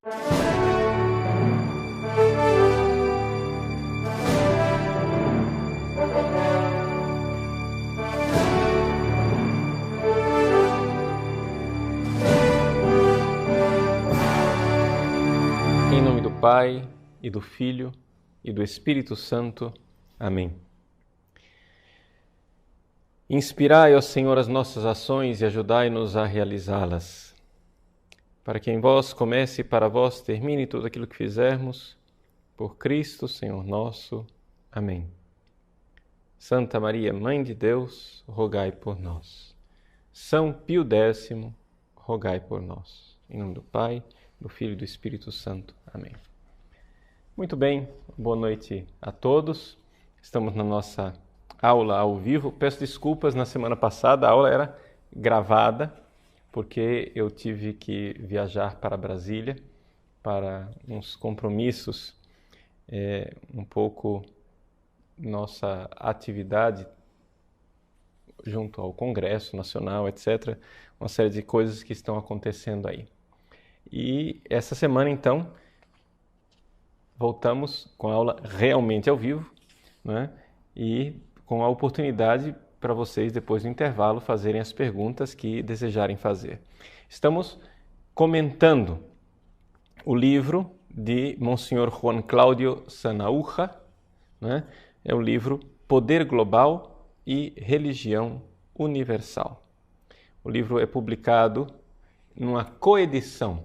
Em nome do Pai, e do Filho, e do Espírito Santo. Amém. Inspirai, ó Senhor, as nossas ações e ajudai-nos a realizá-las. Para que em vós comece e para vós termine tudo aquilo que fizermos, por Cristo, Senhor nosso. Amém. Santa Maria, Mãe de Deus, rogai por nós. São Pio X, rogai por nós. Em nome do Pai, do Filho e do Espírito Santo. Amém. Muito bem, boa noite a todos. Estamos na nossa aula ao vivo. Peço desculpas, na semana passada a aula era gravada, porque eu tive que viajar para Brasília para uns compromissos, um pouco nossa atividade junto ao Congresso Nacional, etc. Uma série de coisas que estão acontecendo aí. E essa semana, então, voltamos com a aula realmente ao vivo, né? E com a oportunidade para vocês, depois do intervalo, fazerem as perguntas que desejarem fazer. Estamos comentando o livro de Monsenhor Juan Cláudio Sanahúja, né? É o livro Poder Global e Religião Universal. O livro é publicado numa coedição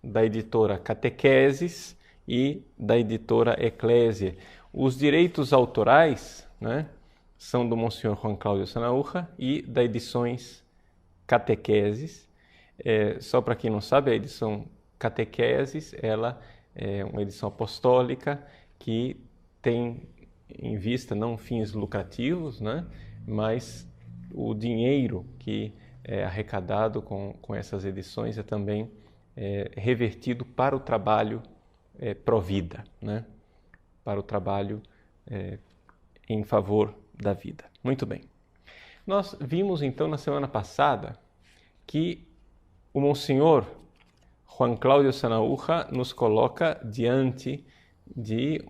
da editora Catequeses e da editora Eclésia. Os direitos autorais, né, são do Monsenhor Juan Cláudio Sanahúja e da Edições Catequeses. Só para quem não sabe, a edição Catequeses, ela é uma edição apostólica que tem em vista não fins lucrativos, né, mas o dinheiro que é arrecadado com essas edições é também revertido para o trabalho pró-vida, né? Para o trabalho em favor da vida. Muito bem. Nós vimos então na semana passada que o Monsenhor Juan Cláudio Sanahúja nos coloca diante de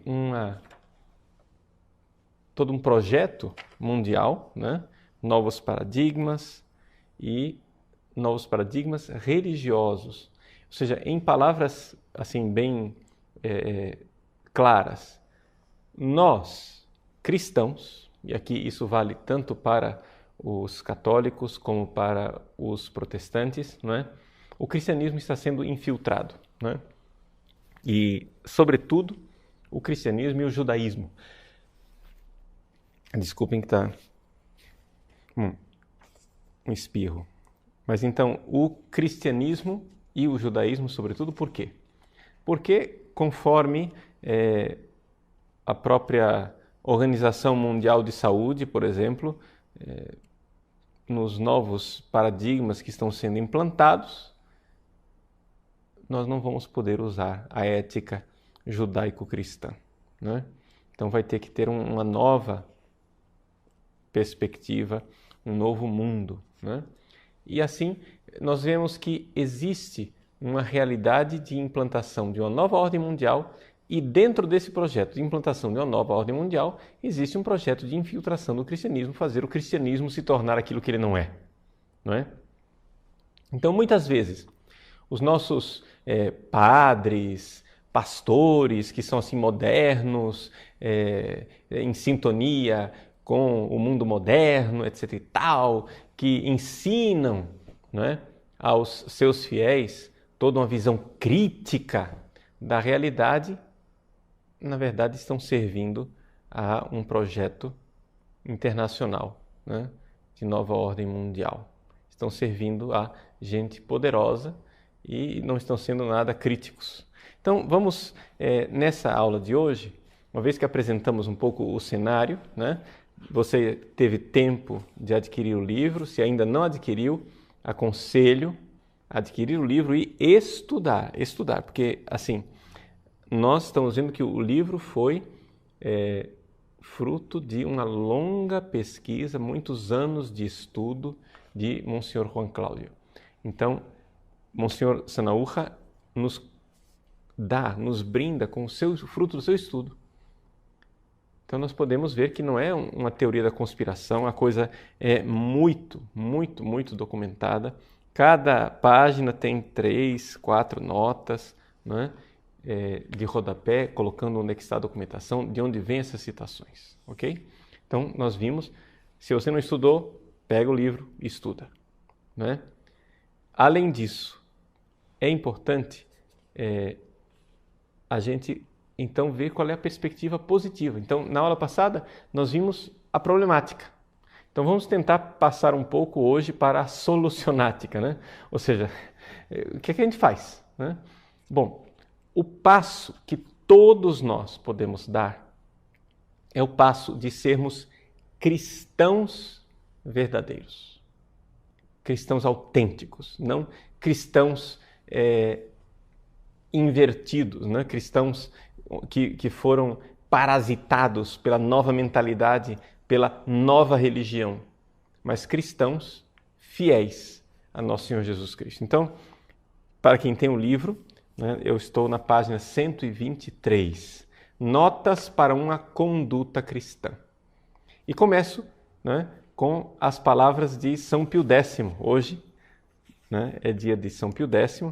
todo um projeto mundial, né? Novos paradigmas e novos paradigmas religiosos. Ou seja, em palavras assim bem claras, nós, cristãos, e aqui isso vale tanto para os católicos como para os protestantes, não é? O cristianismo está sendo infiltrado, não é? E, sobretudo, o cristianismo e o judaísmo. Desculpem que está um espirro. Mas então, o cristianismo e o judaísmo, sobretudo, por quê? Porque, conforme a própria Organização Mundial de Saúde, por exemplo, nos novos paradigmas que estão sendo implantados, nós não vamos poder usar a ética judaico-cristã, né? Então vai ter que ter uma nova perspectiva, um novo mundo, né? E assim, nós vemos que existe uma realidade de implantação de uma nova ordem mundial e dentro desse projeto de implantação de uma nova ordem mundial existe um projeto de infiltração do cristianismo, fazer o cristianismo se tornar aquilo que ele não é, não é? Então, muitas vezes, os nossos padres, pastores, que são assim modernos, em sintonia com o mundo moderno, etc. e tal, que ensinam, não é, aos seus fiéis toda uma visão crítica da realidade, na verdade estão servindo a um projeto internacional, né, de nova ordem mundial. Estão servindo a gente poderosa e não estão sendo nada críticos. Então vamos, nessa aula de hoje, uma vez que apresentamos um pouco o cenário, né, você teve tempo de adquirir o livro. Se ainda não adquiriu, aconselho a adquirir o livro e estudar, porque assim, nós estamos vendo que o livro foi fruto de uma longa pesquisa, muitos anos de estudo de Monsenhor Juan Cláudio. Então, Monsenhor Sanahúja nos dá, nos brinda com o fruto do seu estudo. Então nós podemos ver que não é uma teoria da conspiração, a coisa é muito, muito, muito documentada. Cada página tem 3, 4 notas, né, de rodapé, colocando onde é que está a documentação, de onde vem essas citações, ok? Então nós vimos, se você não estudou, pega o livro e estuda, né? Além disso, é importante a gente então ver qual é a perspectiva positiva. Então, na aula passada, nós vimos a problemática. Então, vamos tentar passar um pouco hoje para a solucionática, né? Ou seja, o que é que a gente faz, né? Bom, o passo que todos nós podemos dar é o passo de sermos cristãos verdadeiros. Cristãos autênticos, não cristãos invertidos, né? Cristãos que foram parasitados pela nova mentalidade, pela nova religião, mas cristãos fiéis a nosso Senhor Jesus Cristo. Então, para quem tem o livro, né, eu estou na página 123, Notas para uma Conduta Cristã. E começo, né, com as palavras de São Pio X. Hoje, né, é dia de São Pio X,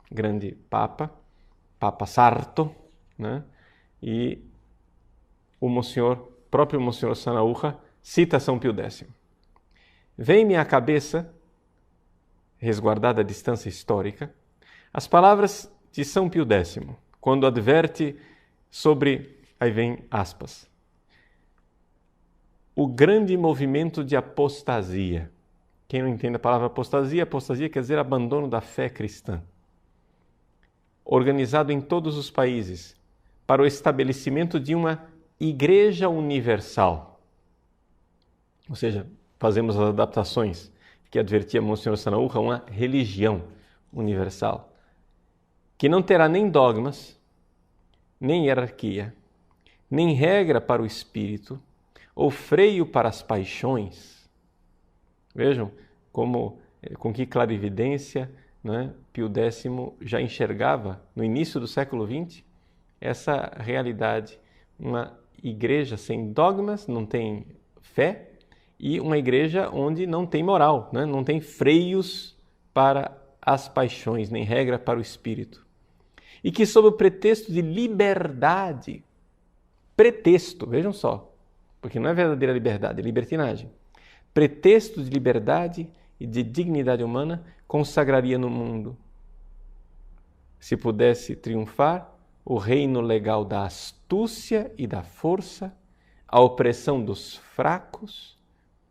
grande Papa Sarto, né? E o próprio Monsenhor Sanahúja cita São Pio X. Vem-me à cabeça, resguardada a distância histórica, as palavras de São Pio X, quando adverte sobre, aí vem aspas, o grande movimento de apostasia. Quem não entende a palavra apostasia quer dizer abandono da fé cristã. Organizado em todos os países, para o estabelecimento de uma Igreja Universal. Ou seja, fazemos as adaptações que advertia Monsenhor Sanahúja, uma religião universal, que não terá nem dogmas, nem hierarquia, nem regra para o espírito, ou freio para as paixões. Vejam com que clarividência, né, Pio X já enxergava, no início do século XX, essa realidade, uma igreja sem dogmas, não tem fé, e uma igreja onde não tem moral, né? Não tem freios para as paixões, nem regra para o espírito. E que sob o pretexto de liberdade, vejam só, porque não é verdadeira liberdade, é libertinagem, pretexto de liberdade e de dignidade humana, consagraria no mundo, se pudesse triunfar, o reino legal da astúcia e da força, a opressão dos fracos,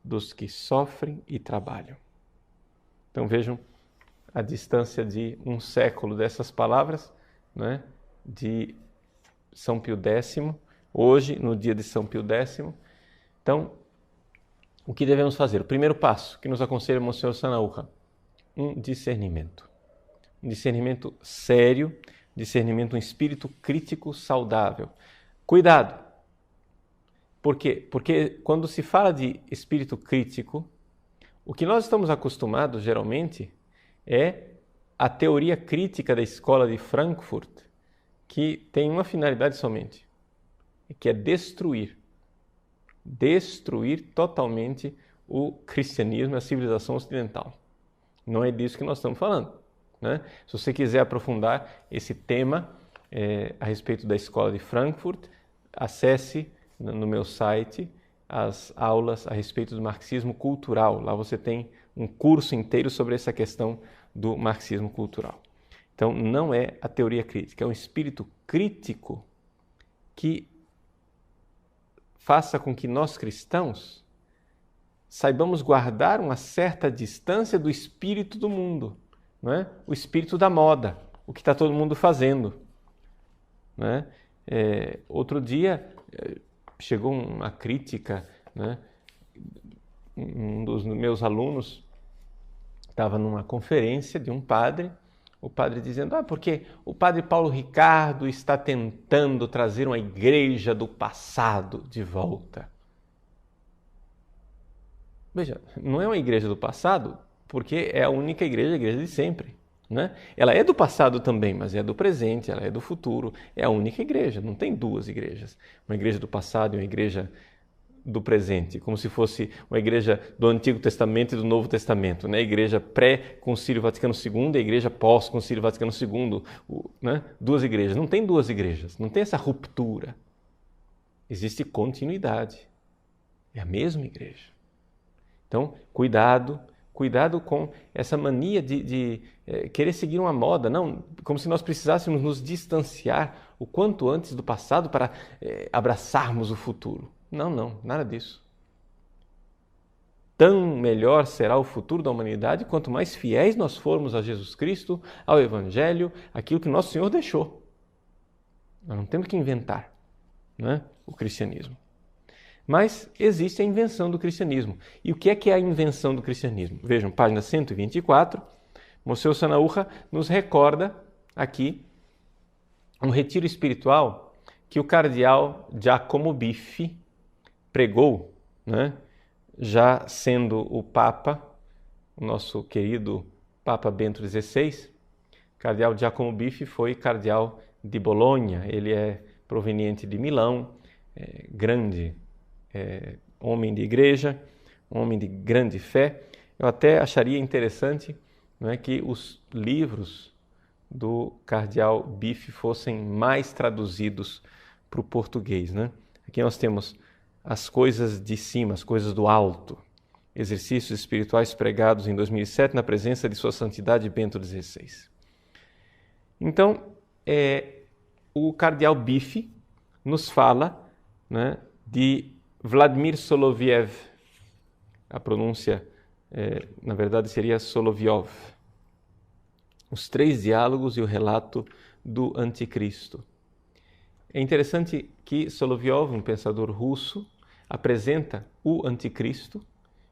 dos que sofrem e trabalham. Então vejam a distância de um século dessas palavras, né, de São Pio X, hoje, no dia de São Pio X. Então, o que devemos fazer? O primeiro passo que nos aconselha Monsenhor Sanahúja, um discernimento sério, discernimento, um espírito crítico saudável. Cuidado! Por quê? Porque quando se fala de espírito crítico, o que nós estamos acostumados, geralmente, é a teoria crítica da escola de Frankfurt, que tem uma finalidade somente, que é destruir totalmente o cristianismo e a civilização ocidental. Não é disso que nós estamos falando, né? Se você quiser aprofundar esse tema a respeito da escola de Frankfurt, acesse no meu site as aulas a respeito do marxismo cultural. Lá você tem um curso inteiro sobre essa questão do marxismo cultural. Então, não é a teoria crítica, é um espírito crítico que faça com que nós cristãos saibamos guardar uma certa distância do espírito do mundo, não é? O espírito da moda, o que está todo mundo fazendo, não é? Outro dia chegou uma crítica, né? Um dos meus alunos estava numa conferência de um padre, o padre dizendo, porque o padre Paulo Ricardo está tentando trazer uma igreja do passado de volta. Veja, não é uma igreja do passado, porque é a única igreja, a igreja de sempre. né? Ela é do passado também, mas é do presente, ela é do futuro. É a única igreja, não tem duas igrejas. Uma igreja do passado e uma igreja do presente, como se fosse uma igreja do Antigo Testamento e do Novo Testamento, né? A igreja pré-Concílio Vaticano II e a igreja pós-Concílio Vaticano II, né? Duas igrejas. Não tem duas igrejas, não tem essa ruptura. Existe continuidade. É a mesma igreja. Então, cuidado com essa mania de querer seguir uma moda, não, como se nós precisássemos nos distanciar o quanto antes do passado para abraçarmos o futuro. Não, nada disso. Tão melhor será o futuro da humanidade quanto mais fiéis nós formos a Jesus Cristo, ao Evangelho, aquilo que nosso Senhor deixou. Nós não temos que inventar, né, o cristianismo. Mas existe a invenção do cristianismo. E o que é a invenção do cristianismo? Vejam, página 124, Monseigneur Sanaúja nos recorda aqui um retiro espiritual que o cardeal Giacomo Biffi pregou, né? Já sendo o Papa, o nosso querido Papa Bento XVI. O cardeal Giacomo Biffi foi cardeal de Bolonha, ele é proveniente de Milão, grande homem de igreja, homem de grande fé. Eu até acharia interessante, não é, que os livros do cardeal Biffi fossem mais traduzidos para o português, né? Aqui nós temos As Coisas de Cima, As Coisas do Alto, exercícios espirituais pregados em 2007 na presença de Sua Santidade Bento XVI. Então, o cardeal Biffi nos fala, né, de Vladimir Soloviev. A pronúncia, na verdade, seria Soloviov. Os três diálogos e o relato do Anticristo. É interessante que Soloviov, um pensador russo, apresenta o Anticristo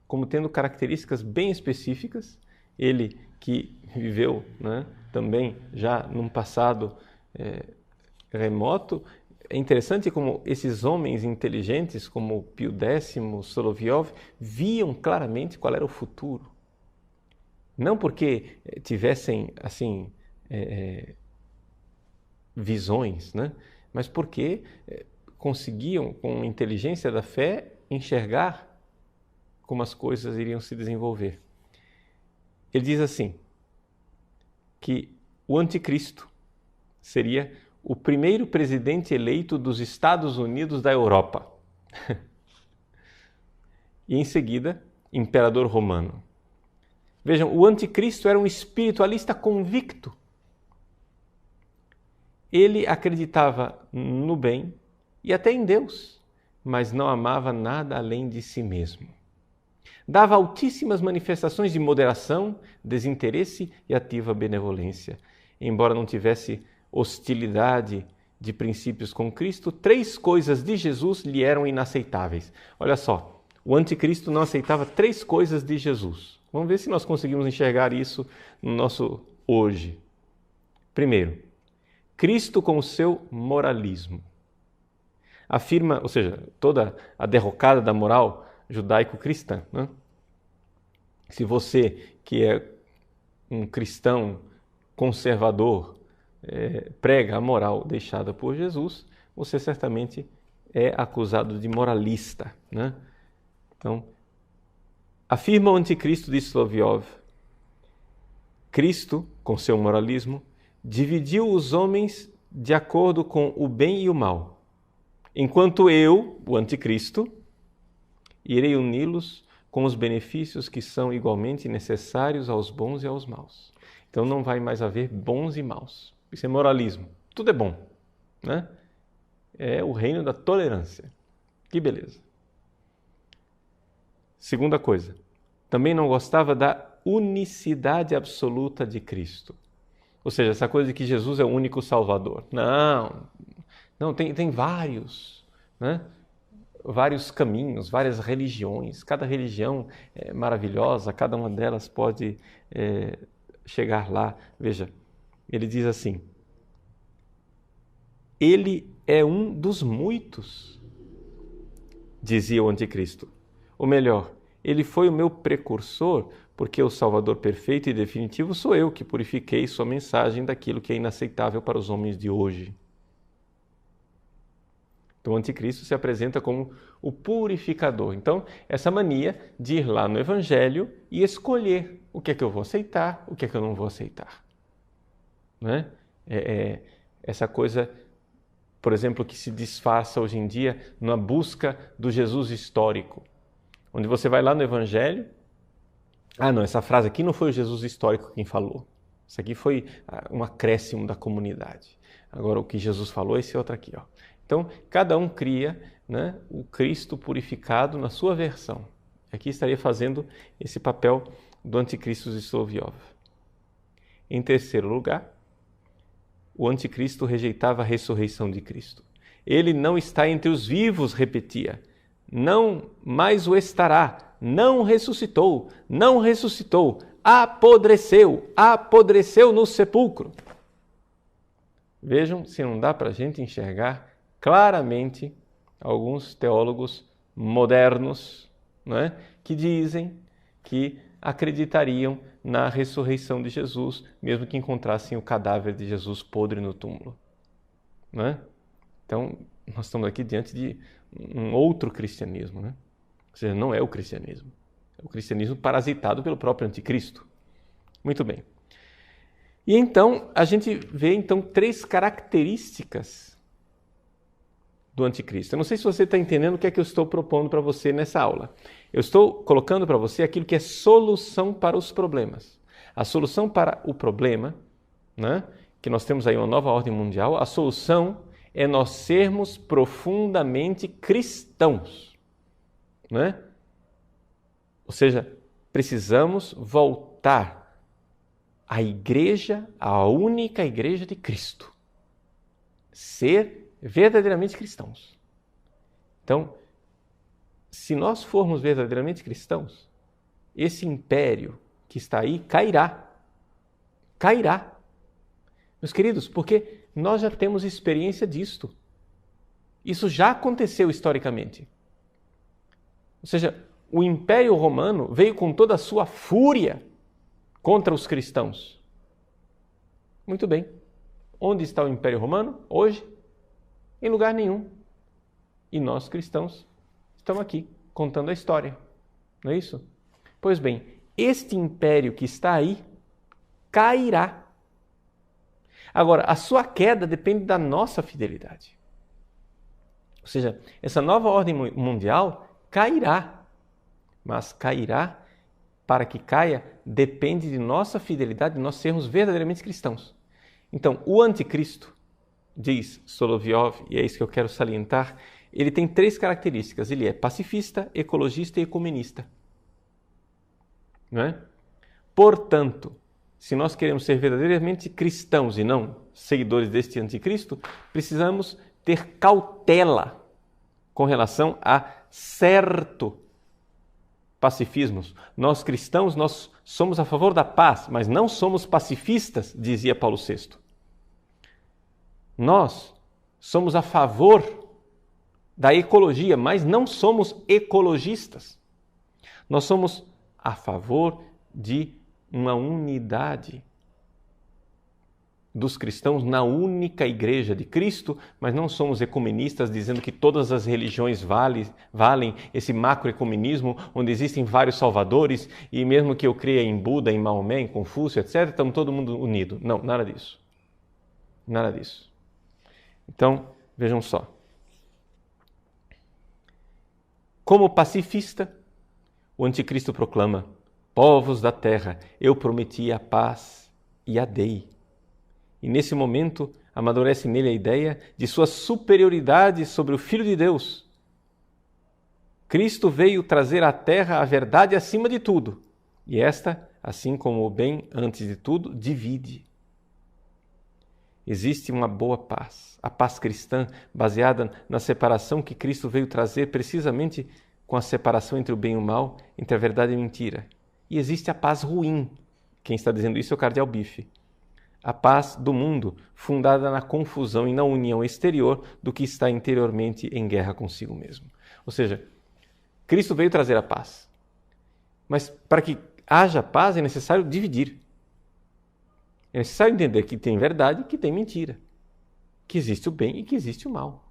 como tendo características bem específicas. Ele que viveu, né, também já num passado remoto. É interessante como esses homens inteligentes, como Pio X, Soloviov, viam claramente qual era o futuro. Não porque tivessem assim visões, né? Mas porque conseguiam, com a inteligência da fé, enxergar como as coisas iriam se desenvolver. Ele diz assim, que o Anticristo seria o primeiro presidente eleito dos Estados Unidos da Europa. E em seguida, imperador romano. Vejam, o Anticristo era um espiritualista convicto. Ele acreditava no bem e até em Deus, mas não amava nada além de si mesmo. Dava altíssimas manifestações de moderação, desinteresse e ativa benevolência. Embora não tivesse hostilidade de princípios com Cristo, três coisas de Jesus lhe eram inaceitáveis. Olha só, o Anticristo não aceitava três coisas de Jesus. Vamos ver se nós conseguimos enxergar isso no nosso hoje. Primeiro, Cristo com o seu moralismo. Afirma, ou seja, toda a derrocada da moral judaico-cristã, né? Se você, que é um cristão conservador, prega a moral deixada por Jesus, você certamente é acusado de moralista, né? Então, afirma o Anticristo de Soloviov, Cristo, com seu moralismo, dividiu os homens de acordo com o bem e o mal, enquanto eu, o Anticristo, irei uni-los com os benefícios que são igualmente necessários aos bons e aos maus. Então não vai mais haver bons e maus. Isso é moralismo. Tudo é bom, né? É o reino da tolerância. Que beleza. Segunda coisa, também não gostava da unicidade absoluta de Cristo. Ou seja, essa coisa de que Jesus é o único Salvador. Não, tem vários, né? Vários caminhos, várias religiões. Cada religião é maravilhosa, cada uma delas pode chegar lá. Veja, ele diz assim, ele é um dos muitos, dizia o Anticristo. Ou melhor, Ele foi o meu precursor, porque o Salvador perfeito e definitivo sou eu que purifiquei sua mensagem daquilo que é inaceitável para os homens de hoje. Então o anticristo se apresenta como o purificador. Então, essa mania de ir lá no Evangelho e escolher o que é que eu vou aceitar, o que é que eu não vou aceitar. Não é? Essa coisa, por exemplo, que se disfarça hoje em dia na busca do Jesus histórico. Onde você vai lá no Evangelho, não, essa frase aqui não foi o Jesus histórico quem falou. Isso aqui foi um acréscimo da comunidade. Agora o que Jesus falou, esse outro aqui. Ó. Então, cada um cria, né, o Cristo purificado na sua versão. Aqui estaria fazendo esse papel do anticristo de Solovyov. Em terceiro lugar, o anticristo rejeitava a ressurreição de Cristo. Ele não está entre os vivos, repetia. Não mais o estará. Não ressuscitou. Não ressuscitou. Apodreceu. Apodreceu no sepulcro. Vejam se não dá para a gente enxergar claramente alguns teólogos modernos, né, que dizem que acreditariam na ressurreição de Jesus, mesmo que encontrassem o cadáver de Jesus podre no túmulo. Né? Então, nós estamos aqui diante de um outro cristianismo. Né? Ou seja, não é o cristianismo. É o cristianismo parasitado pelo próprio anticristo. Muito bem. E então, a gente vê três características do anticristo. Eu não sei se você está entendendo o que é que eu estou propondo para você nessa aula. Eu estou colocando para você aquilo que é solução para os problemas. A solução para o problema, né, que nós temos aí uma nova ordem mundial, a solução é nós sermos profundamente cristãos. Né? Ou seja, precisamos voltar à igreja, à única igreja de Cristo. Ser verdadeiramente cristãos. Então, se nós formos verdadeiramente cristãos, esse império que está aí cairá. Cairá. Meus queridos, porque nós já temos experiência disto. Isso já aconteceu historicamente. Ou seja, o Império Romano veio com toda a sua fúria contra os cristãos. Muito bem. Onde está o Império Romano hoje? Em lugar nenhum. E nós, cristãos, estamos aqui contando a história. Não é isso? Pois bem, este império que está aí cairá. Agora, a sua queda depende da nossa fidelidade. Ou seja, essa nova ordem mundial cairá. Mas cairá, para que caia, depende de nossa fidelidade, de nós sermos verdadeiramente cristãos. Então, o anticristo, diz Solovyov, e é isso que eu quero salientar, ele tem três características. Ele é pacifista, ecologista e ecumenista. Não é? Portanto, se nós queremos ser verdadeiramente cristãos e não seguidores deste anticristo, precisamos ter cautela com relação a certo pacifismos. Nós cristãos, nós somos a favor da paz, mas não somos pacifistas, dizia Paulo VI. Nós somos a favor da ecologia, mas não somos ecologistas. Nós somos a favor de uma unidade dos cristãos na única igreja de Cristo, mas não somos ecumenistas dizendo que todas as religiões valem esse macroecumenismo, onde existem vários salvadores e mesmo que eu creia em Buda, em Maomé, em Confúcio, etc., estamos todo mundo unido. Não, nada disso. Nada disso. Então, vejam só. Como pacifista, o anticristo proclama: povos da terra, eu prometi a paz e a dei. E nesse momento amadurece nele a ideia de sua superioridade sobre o Filho de Deus. Cristo veio trazer à terra a verdade acima de tudo. E esta, assim como o bem antes de tudo, divide. Existe uma boa paz, a paz cristã, baseada na separação que Cristo veio trazer precisamente com a separação entre o bem e o mal, entre a verdade e a mentira. E existe a paz ruim. Quem está dizendo isso é o cardeal Bife. A paz do mundo, fundada na confusão e na união exterior do que está interiormente em guerra consigo mesmo. Ou seja, Cristo veio trazer a paz. Mas para que haja paz é necessário dividir. É necessário entender que tem verdade e que tem mentira. Que existe o bem e que existe o mal.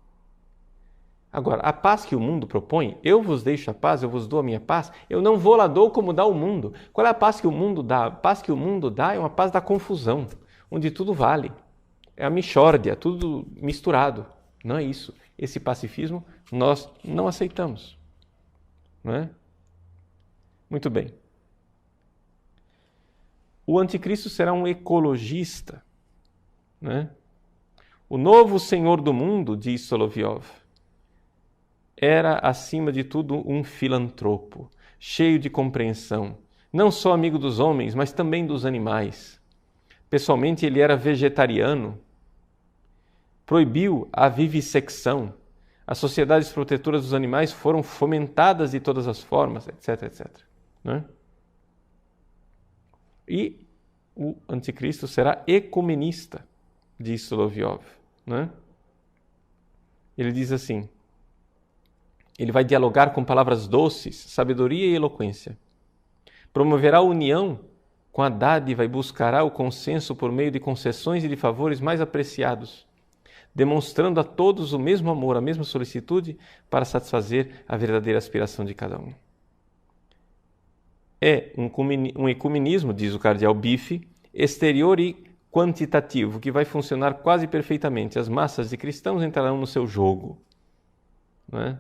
Agora, a paz que o mundo propõe, eu vos deixo a paz, eu vos dou a minha paz, eu não vou lá dou como dá o mundo. Qual é a paz que o mundo dá? A paz que o mundo dá é uma paz da confusão, onde tudo vale. É a mixórdia, tudo misturado. Não é isso. Esse pacifismo nós não aceitamos. Não é? Muito bem. O anticristo será um ecologista. Né? O novo senhor do mundo, diz Solovyov, era, acima de tudo, um filantropo, cheio de compreensão, não só amigo dos homens, mas também dos animais. Pessoalmente, ele era vegetariano, proibiu a vivissecção, as sociedades protetoras dos animais foram fomentadas de todas as formas, etc, etc. Né? E o anticristo será ecumenista, diz Solovyov. Né? Ele diz assim, ele vai dialogar com palavras doces, sabedoria e eloquência. Promoverá a união com a dádiva e buscará o consenso por meio de concessões e de favores mais apreciados, demonstrando a todos o mesmo amor, a mesma solicitude para satisfazer a verdadeira aspiração de cada um. É um ecumenismo, diz o cardeal Biffe, exterior e quantitativo, que vai funcionar quase perfeitamente. As massas de cristãos entrarão no seu jogo. Não é?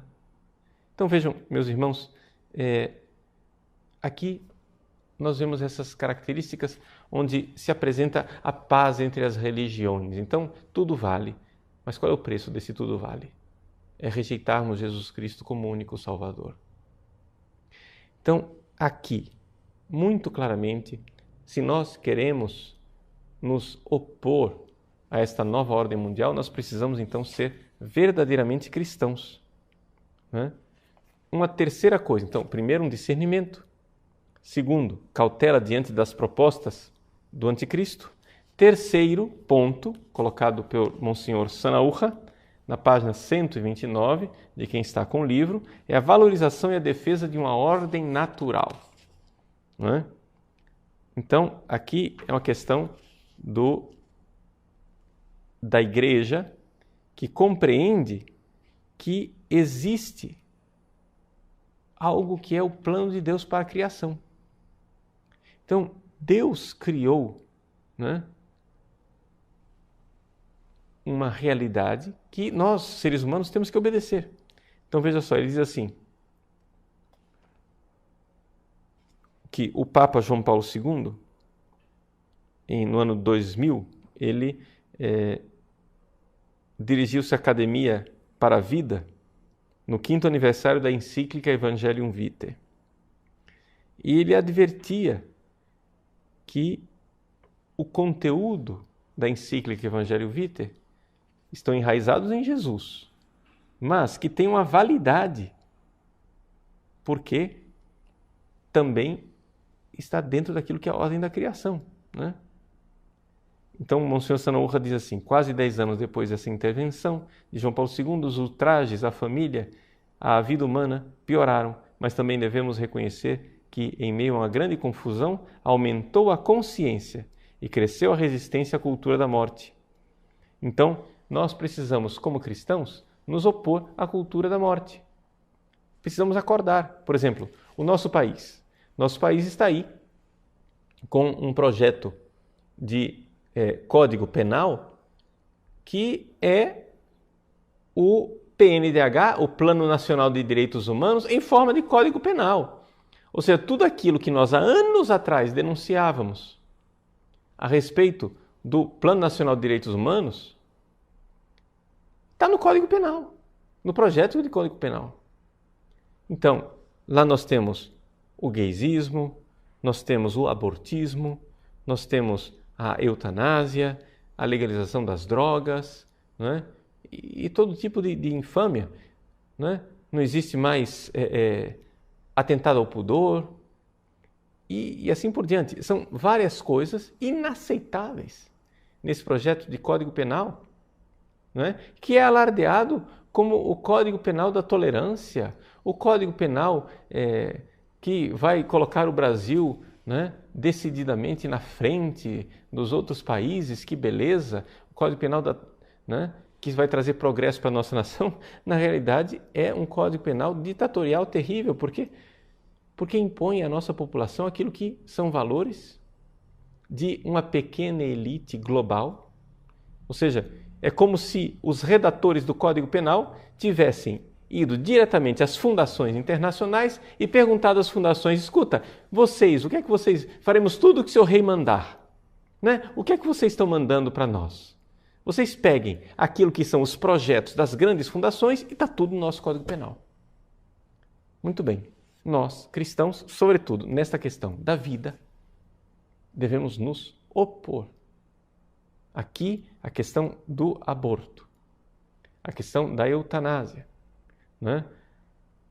Então vejam, meus irmãos, aqui nós vemos essas características onde se apresenta a paz entre as religiões. Então, tudo vale. Mas qual é o preço desse tudo vale? É rejeitarmos Jesus Cristo como único Salvador. Então, aqui, muito claramente, se nós queremos nos opor a esta nova ordem mundial, nós precisamos então ser verdadeiramente cristãos. Né? Uma terceira coisa, então, primeiro, um discernimento. Segundo, cautela diante das propostas do anticristo. Terceiro ponto, colocado pelo Monsenhor Sanaúja, na página 129, de quem está com o livro, é a valorização e a defesa de uma ordem natural. Não é? Então, aqui é uma questão da igreja que compreende que existe algo que é o plano de Deus para a criação. Então, Deus criou, né, uma realidade que nós, seres humanos, temos que obedecer. Então, veja só, ele diz assim, que o Papa João Paulo II, no ano 2000, ele dirigiu-se à Academia para a Vida, no 5º aniversário da encíclica Evangelium Vitae. E ele advertia que o conteúdo da encíclica Evangelium Vitae estão enraizados em Jesus, mas que tem uma validade, porque também está dentro daquilo que é a ordem da criação. Né? Então, o Monsenhor Sanaúja diz assim, quase 10 anos depois dessa intervenção de João Paulo II, os ultrajes à família, à vida humana, pioraram, mas também devemos reconhecer que, em meio a uma grande confusão, aumentou a consciência e cresceu a resistência à cultura da morte. Então, nós precisamos, como cristãos, nos opor à cultura da morte. Precisamos acordar. Por exemplo, o nosso país. Nosso país está aí com um projeto de Código Penal que é o PNDH, o Plano Nacional de Direitos Humanos, em forma de Código Penal. Ou seja, tudo aquilo que nós há anos atrás denunciávamos a respeito do Plano Nacional de Direitos Humanos está no Código Penal, no projeto de Código Penal. Então, lá nós temos o gaysismo, nós temos o abortismo, nós temos a eutanásia, a legalização das drogas, né? E todo tipo de infâmia. Né? Não existe mais atentado ao pudor e assim por diante. São várias coisas inaceitáveis nesse projeto de Código Penal, né? Que é alardeado como o Código Penal da tolerância, o Código Penal que vai colocar o Brasil, né, decididamente na frente dos outros países, que beleza, o Código Penal né, que vai trazer progresso para a nossa nação, na realidade é um Código Penal ditatorial terrível, porque impõe à nossa população aquilo que são valores de uma pequena elite global. Ou seja, é como se os redatores do Código Penal tivessem ido diretamente às fundações internacionais e perguntado às fundações: escuta, vocês, o que é que vocês... faremos tudo o que o seu rei mandar, né? O que é que vocês estão mandando para nós? Vocês peguem aquilo que são os projetos das grandes fundações e está tudo no nosso Código Penal. Muito bem. Nós, cristãos, sobretudo nesta questão da vida, devemos nos opor. Aqui, a questão do aborto, a questão da eutanásia, né?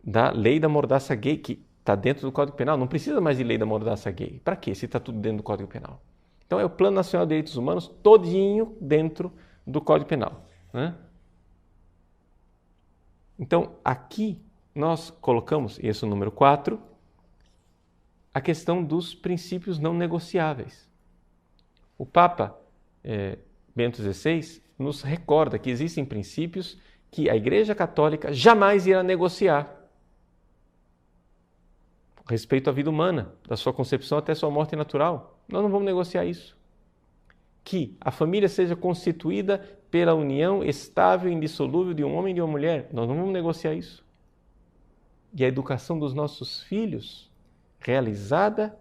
Da lei da mordaça gay, que está dentro do Código Penal. Não precisa mais de lei da mordaça gay. Para quê, se está tudo dentro do Código Penal? Então, é o Plano Nacional de Direitos Humanos todinho dentro do Código Penal, né? Então, aqui nós colocamos, esse é o número 4, a questão dos princípios não negociáveis. O Papa Bento XVI nos recorda que existem princípios que a Igreja Católica jamais irá negociar. Respeito à vida humana, da sua concepção até sua morte natural. Nós não vamos negociar isso. Que a família seja constituída pela união estável e indissolúvel de um homem e de uma mulher. Nós não vamos negociar isso. E a educação dos nossos filhos realizada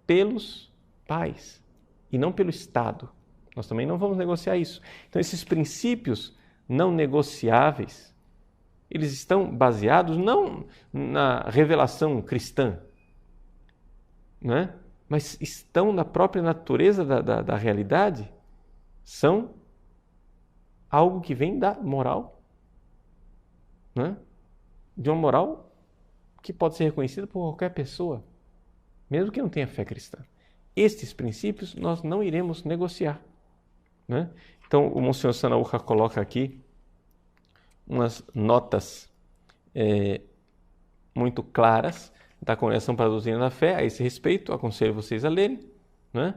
pelos pais e não pelo Estado. Nós também não vamos negociar isso. Então, esses princípios não negociáveis, eles estão baseados não na revelação cristã, né? Mas estão na própria natureza da realidade, são algo que vem da moral, né? De uma moral que pode ser reconhecida por qualquer pessoa, mesmo que não tenha fé cristã. Estes princípios nós não iremos negociar, né? Então, o Monsenhor Sanaúja coloca aqui umas notas muito claras da Congregação para a Doutrina da Fé a esse respeito, aconselho vocês a lerem, né?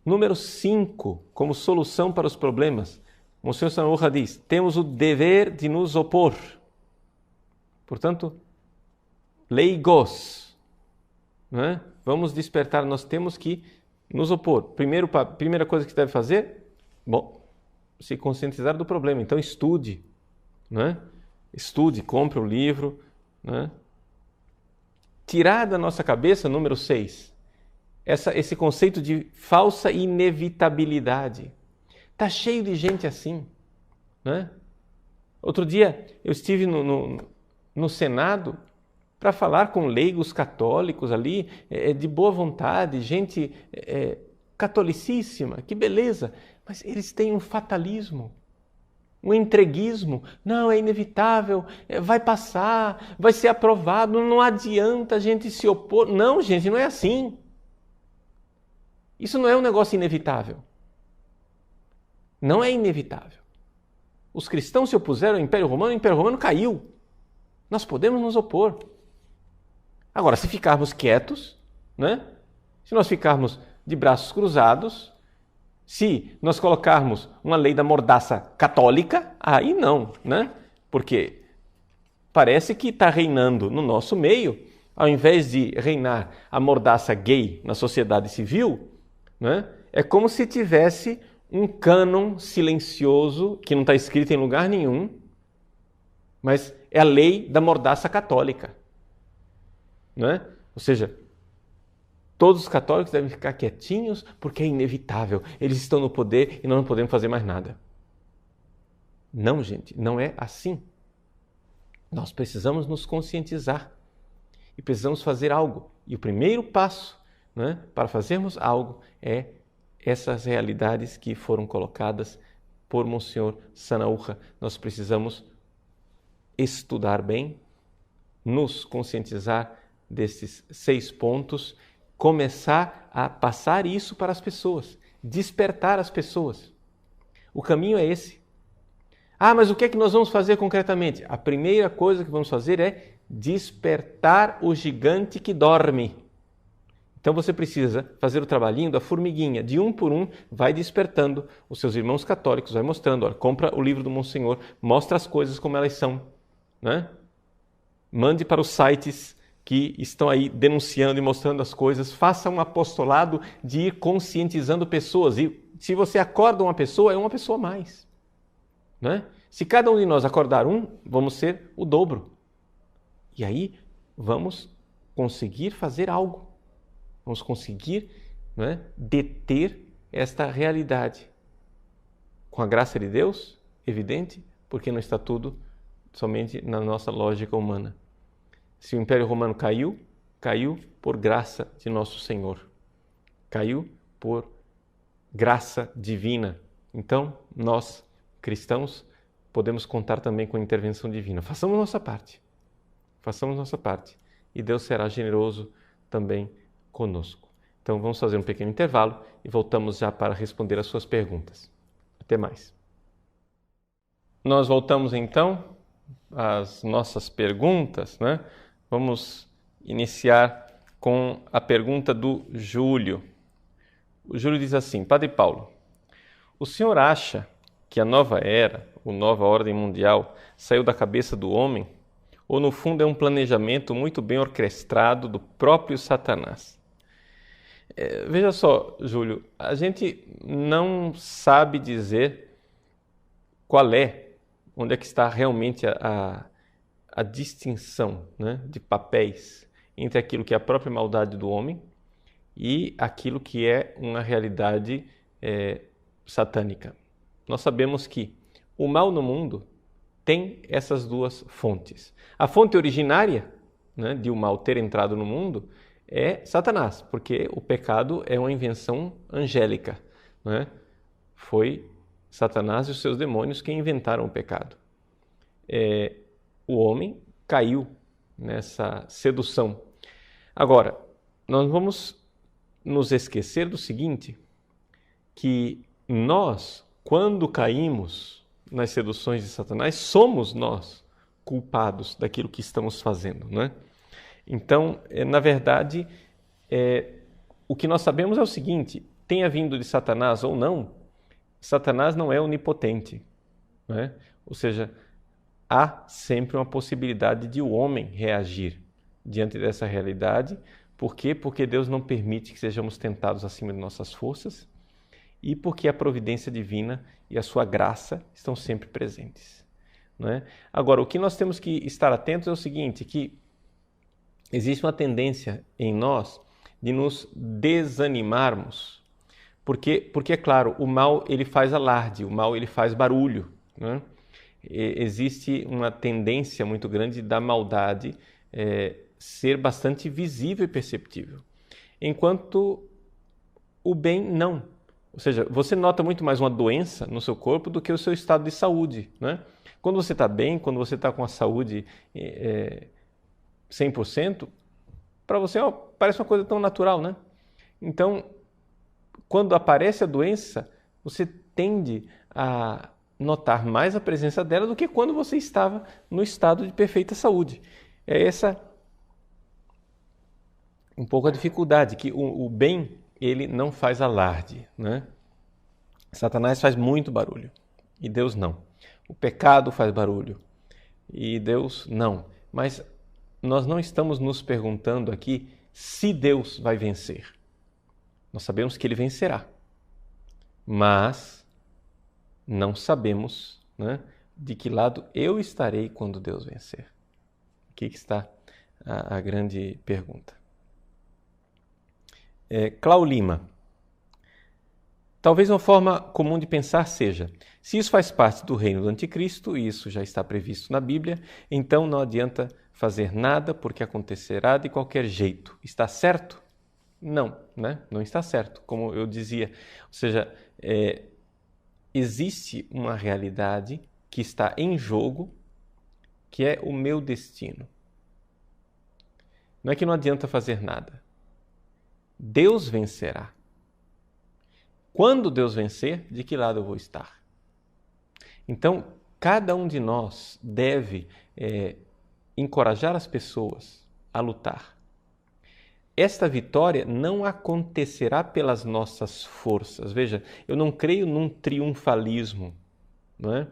Número 5, como solução para os problemas, Monsenhor Sanaúja diz: temos o dever de nos opor. Portanto, leigos, né? Vamos despertar, nós temos que nos opor. Primeira coisa que deve fazer, se conscientizar do problema. Então estude, né? Estude, compre o livro, né? Tirar da nossa cabeça, número 6, esse conceito de falsa inevitabilidade. Está cheio de gente assim, né? Outro dia eu estive no Senado para falar com leigos católicos ali, de boa vontade, gente catolicíssima, que beleza, mas eles têm um fatalismo, um entreguismo. Não, é inevitável, vai passar, vai ser aprovado, não adianta a gente se opor. Não, gente, não é assim. Isso não é um negócio inevitável. Não é inevitável. Os cristãos se opuseram ao Império Romano, o Império Romano caiu. Nós podemos nos opor. Agora, se ficarmos quietos, né? Se nós ficarmos de braços cruzados, se nós colocarmos uma lei da mordaça católica, aí não, né? Porque parece que está reinando no nosso meio, ao invés de reinar a mordaça gay na sociedade civil, né? É como se tivesse um cânon silencioso, que não está escrito em lugar nenhum, mas é a lei da mordaça católica, né? Ou seja, todos os católicos devem ficar quietinhos porque é inevitável. Eles estão no poder e nós não podemos fazer mais nada. Não, gente, não é assim. Nós precisamos nos conscientizar e precisamos fazer algo. E o primeiro passo, né, para fazermos algo é essas realidades que foram colocadas por Monsenhor Sanaúja. Nós precisamos estudar bem, nos conscientizar desses 6 pontos, começar a passar isso para as pessoas, despertar as pessoas. O caminho é esse. Ah, mas o que é que nós vamos fazer concretamente? A primeira coisa que vamos fazer é despertar o gigante que dorme. Então você precisa fazer o trabalhinho da formiguinha, de um por um, vai despertando os seus irmãos católicos, vai mostrando, olha, compra o livro do Monsenhor, mostra as coisas como elas são, né? Mande para os sites que estão aí denunciando e mostrando as coisas, faça um apostolado de ir conscientizando pessoas. E se você acorda uma pessoa, é uma pessoa a mais, né? Se cada um de nós acordar um, vamos ser o dobro. E aí vamos conseguir fazer algo. Vamos conseguir, né, deter esta realidade. Com a graça de Deus, evidente, porque não está tudo somente na nossa lógica humana. Se o Império Romano caiu, caiu por graça de nosso Senhor. Caiu por graça divina. Então, nós, cristãos, podemos contar também com a intervenção divina. Façamos nossa parte. Façamos nossa parte. E Deus será generoso também conosco. Então vamos fazer um pequeno intervalo e voltamos já para responder as suas perguntas. Até mais. Nós voltamos então às nossas perguntas, né? Vamos iniciar com a pergunta do Júlio. O Júlio diz assim: Padre Paulo, o senhor acha que a nova era, ou nova ordem mundial, saiu da cabeça do homem? Ou no fundo é um planejamento muito bem orquestrado do próprio Satanás? Veja só, Júlio, a gente não sabe dizer onde é que está realmente a distinção, né, de papéis entre aquilo que é a própria maldade do homem e aquilo que é uma realidade satânica. Nós sabemos que o mal no mundo tem essas duas fontes. A fonte originária, né, de o mal ter entrado no mundo é Satanás, porque o pecado é uma invenção angélica, né? Foi Satanás e os seus demônios que inventaram o pecado. O homem caiu nessa sedução. Agora, nós vamos nos esquecer do seguinte, que nós, quando caímos nas seduções de Satanás, somos nós culpados daquilo que estamos fazendo, né? Então, na verdade, o que nós sabemos é o seguinte, tenha vindo de Satanás ou não, Satanás não é onipotente, né? Ou seja, há sempre uma possibilidade de o homem reagir diante dessa realidade. Por quê? Porque Deus não permite que sejamos tentados acima de nossas forças e porque a providência divina e a sua graça estão sempre presentes, né? Agora, o que nós temos que estar atentos é o seguinte, que existe uma tendência em nós de nos desanimarmos, porque é claro, o mal ele faz alarde, o mal ele faz barulho, né? Existe uma tendência muito grande da maldade ser bastante visível e perceptível, enquanto o bem não. Ou seja, você nota muito mais uma doença no seu corpo do que o seu estado de saúde, né? Quando você está bem, quando você está com a saúde 100%, para você parece uma coisa tão natural, né? Então, quando aparece a doença, você tende a notar mais a presença dela do que quando você estava no estado de perfeita saúde. É essa um pouco a dificuldade, que o bem, ele não faz alarde, né? Satanás faz muito barulho e Deus não. O pecado faz barulho e Deus não. Mas nós não estamos nos perguntando aqui se Deus vai vencer. Nós sabemos que Ele vencerá, mas não sabemos, né, de que lado eu estarei quando Deus vencer. Aqui que está a grande pergunta. Clau Lima. Talvez uma forma comum de pensar seja, se isso faz parte do reino do anticristo, e isso já está previsto na Bíblia, então não adianta fazer nada porque acontecerá de qualquer jeito. Está certo? Não, né? Não está certo, como eu dizia. Ou seja, existe uma realidade que está em jogo, que é o meu destino. Não é que não adianta fazer nada. Deus vencerá. Quando Deus vencer, de que lado eu vou estar? Então, cada um de nós deve encorajar as pessoas a lutar. Esta vitória não acontecerá pelas nossas forças. Veja, eu não creio num triunfalismo, não é?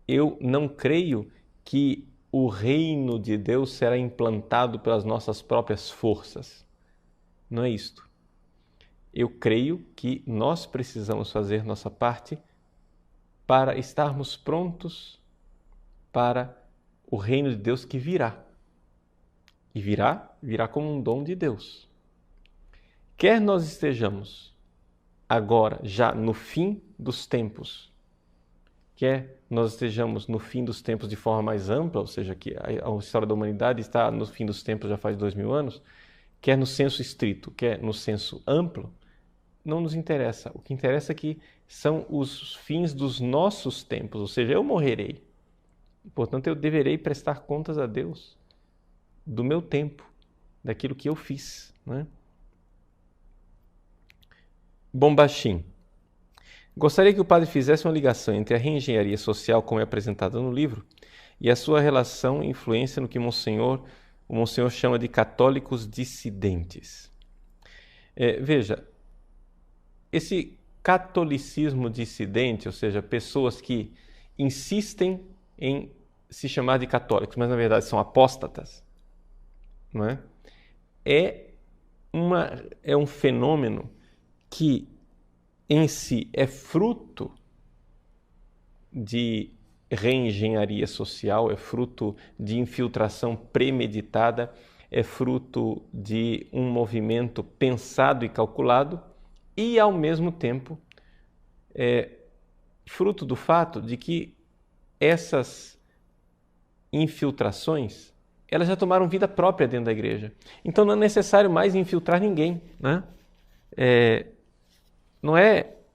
Eu não creio que o reino de Deus será implantado pelas nossas próprias forças. Não é isto. Eu creio que nós precisamos fazer nossa parte para estarmos prontos para o reino de Deus que virá. E virá como um dom de Deus. Quer nós estejamos agora, já no fim dos tempos, quer nós estejamos no fim dos tempos de forma mais ampla, ou seja, que a história da humanidade está no fim dos tempos já faz 2000 anos, quer no senso estrito, quer no senso amplo, não nos interessa. O que interessa é que são os fins dos nossos tempos, ou seja, eu morrerei. Portanto, eu deverei prestar contas a Deus do meu tempo, daquilo que eu fiz, né? Bombachim. Gostaria que o padre fizesse uma ligação entre a reengenharia social, como é apresentada no livro, e a sua relação e influência no que o Monsenhor chama de católicos dissidentes. Veja, esse catolicismo dissidente, ou seja, pessoas que insistem em se chamar de católicos, mas na verdade são apóstatas, não é? É um fenômeno que em si é fruto de reengenharia social, é fruto de infiltração premeditada, é fruto de um movimento pensado e calculado e, ao mesmo tempo, é fruto do fato de que essas infiltrações, elas já tomaram vida própria dentro da igreja. Então não é necessário mais infiltrar ninguém, né?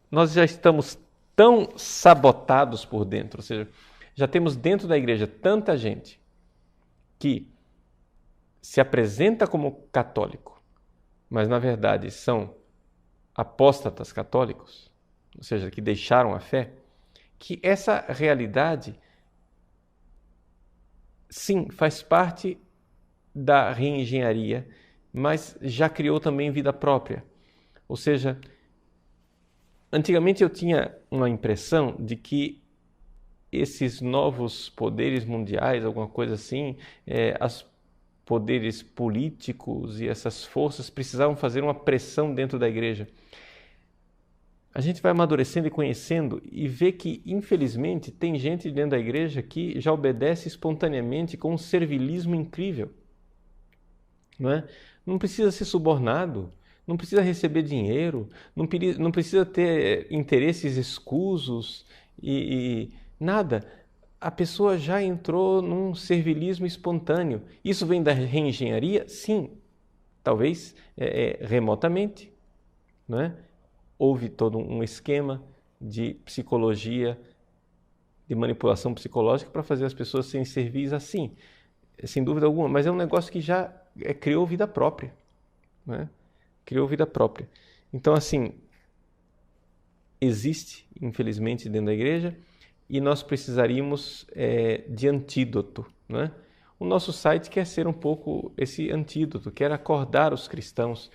Nós já estamos tão sabotados por dentro, ou seja, já temos dentro da igreja tanta gente que se apresenta como católico, mas na verdade são apóstatas católicos, ou seja, que deixaram a fé, que essa realidade, sim, faz parte da reengenharia, mas já criou também vida própria. Ou seja, antigamente eu tinha uma impressão de que esses novos poderes mundiais, alguma coisa assim, os poderes políticos e essas forças precisavam fazer uma pressão dentro da igreja. A gente vai amadurecendo e conhecendo e vê que, infelizmente, tem gente dentro da igreja que já obedece espontaneamente com um servilismo incrível. Não é? Não precisa ser subornado, não precisa receber dinheiro, não precisa ter interesses escusos e nada. A pessoa já entrou num servilismo espontâneo. Isso vem da reengenharia? Sim, talvez remotamente, não é? Houve todo um esquema de psicologia, de manipulação psicológica para fazer as pessoas serem servis assim, sem dúvida alguma, mas é um negócio que já criou vida própria, né? Criou vida própria. Então, assim, existe, infelizmente, dentro da igreja e nós precisaríamos de antídoto, né? O nosso site quer ser um pouco esse antídoto, quer acordar os cristãos,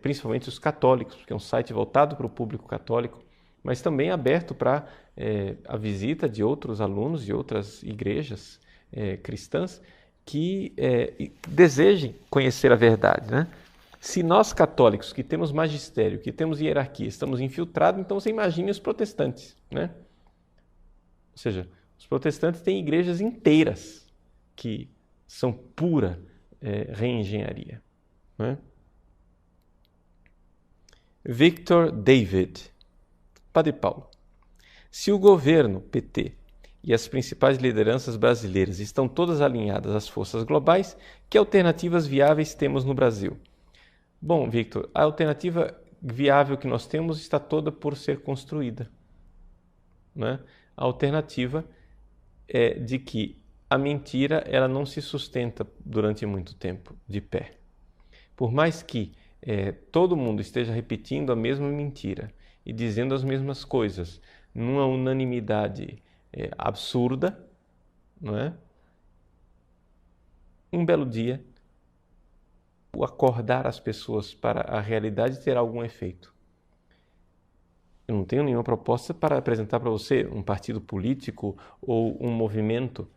principalmente os católicos, porque é um site voltado para o público católico, mas também aberto para a visita de outros alunos de outras igrejas cristãs que desejem conhecer a verdade, né? Se nós católicos, que temos magistério, que temos hierarquia, estamos infiltrados, então você imagine os protestantes, né? Ou seja, os protestantes têm igrejas inteiras que são pura reengenharia, né? Victor David. Padre Paulo, se o governo PT e as principais lideranças brasileiras estão todas alinhadas às forças globais, que alternativas viáveis temos no Brasil? Bom, Victor, a alternativa viável que nós temos está toda por ser construída, né? A alternativa é de que a mentira ela não se sustenta durante muito tempo de pé. Por mais que todo mundo esteja repetindo a mesma mentira e dizendo as mesmas coisas numa unanimidade absurda, não é? Um belo dia, o acordar as pessoas para a realidade terá algum efeito. Eu não tenho nenhuma proposta para apresentar para você um partido político ou um movimento.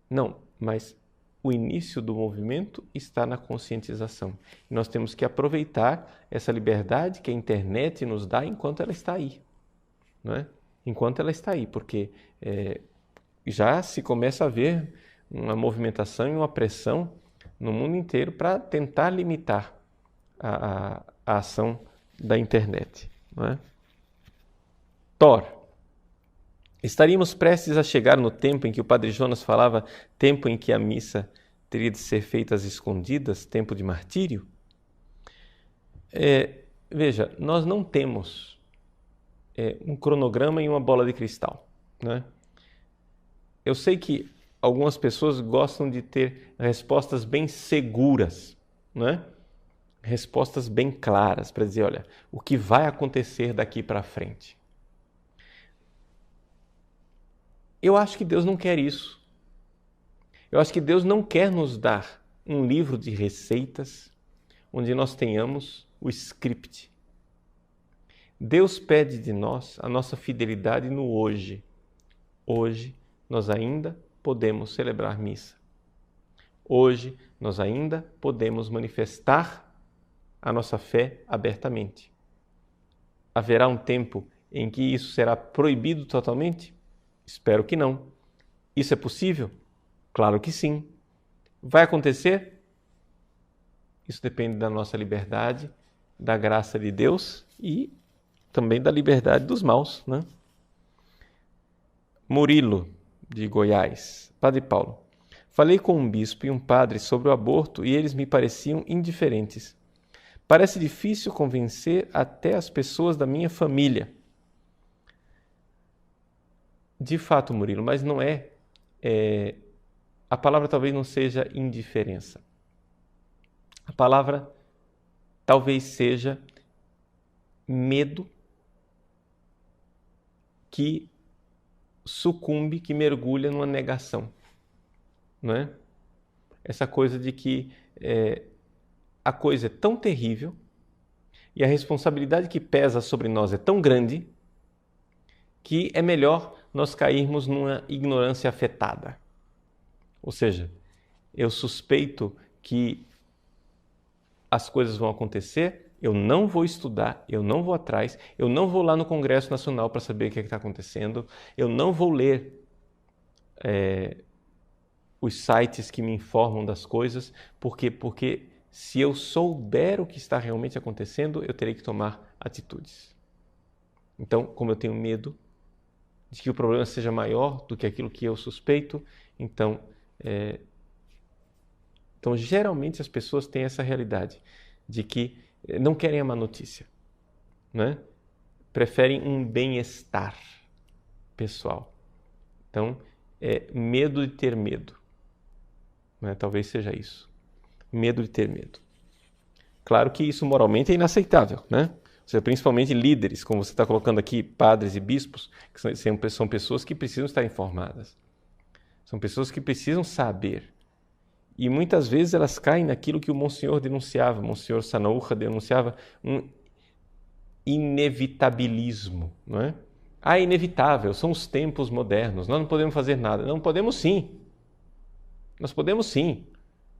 Não, mas o início do movimento está na conscientização. E nós temos que aproveitar essa liberdade que a internet nos dá enquanto ela está aí. Não é? Enquanto ela está aí, porque já se começa a ver uma movimentação e uma pressão no mundo inteiro para tentar limitar a ação da internet. Não é? Thor. Estaríamos prestes a chegar no tempo em que o Padre Jonas falava, tempo em que a missa teria de ser feita às escondidas, tempo de martírio? Veja, nós não temos um cronograma e uma bola de cristal, né? Eu sei que algumas pessoas gostam de ter respostas bem seguras, né? Respostas bem claras para dizer, olha, o que vai acontecer daqui para frente. Eu acho que Deus não quer isso. Eu acho que Deus não quer nos dar um livro de receitas onde nós tenhamos o script. Deus pede de nós a nossa fidelidade no hoje. Hoje nós ainda podemos celebrar missa. Hoje nós ainda podemos manifestar a nossa fé abertamente. Haverá um tempo em que isso será proibido totalmente? Espero que não. Isso é possível? Claro que sim. Vai acontecer? Isso depende da nossa liberdade, da graça de Deus e também da liberdade dos maus, né? Murilo, de Goiás. Padre Paulo, falei com um bispo e um padre sobre o aborto e eles me pareciam indiferentes. Parece difícil convencer até as pessoas da minha família. De fato, Murilo, mas não a palavra talvez não seja indiferença. A palavra talvez seja medo que sucumbe, que mergulha numa negação. Não é? Essa coisa de que a coisa é tão terrível e a responsabilidade que pesa sobre nós é tão grande que é melhor nós cairmos numa ignorância afetada. Ou seja, eu suspeito que as coisas vão acontecer, eu não vou estudar, eu não vou atrás, eu não vou lá no Congresso Nacional para saber o que está acontecendo, eu não vou ler os sites que me informam das coisas, porque se eu souber o que está realmente acontecendo, eu terei que tomar atitudes. Então, como eu tenho medo de que o problema seja maior do que aquilo que eu suspeito, então geralmente as pessoas têm essa realidade de que não querem a má notícia, né? Preferem um bem-estar pessoal. Então, medo de ter medo, né? Talvez seja isso. Medo de ter medo. Claro que isso moralmente é inaceitável, né? Ou seja, principalmente líderes, como você está colocando aqui, padres e bispos, que são pessoas que precisam estar informadas. São pessoas que precisam saber. E muitas vezes elas caem naquilo que o Monsenhor denunciava, o Monsenhor Sanaúja denunciava, um inevitabilismo, não é? É inevitável, são os tempos modernos, nós não podemos fazer nada. Não podemos sim. Nós podemos sim.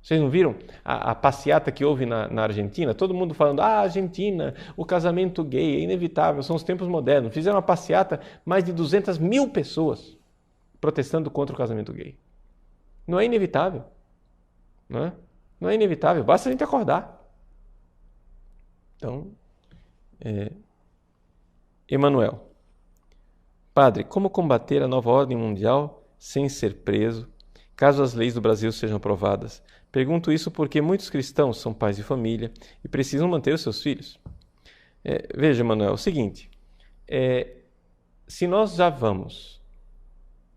Vocês não viram a passeata que houve na Argentina? Todo mundo falando, Argentina, o casamento gay é inevitável, são os tempos modernos. Fizeram uma passeata, mais de 200 mil pessoas protestando contra o casamento gay. Não é inevitável. Não é? Não é inevitável, basta a gente acordar. Então, Emanuel. Padre, como combater a nova ordem mundial sem ser preso, caso as leis do Brasil sejam aprovadas? Pergunto isso porque muitos cristãos são pais de família e precisam manter os seus filhos. Veja, Emanuel, é o seguinte, se nós já vamos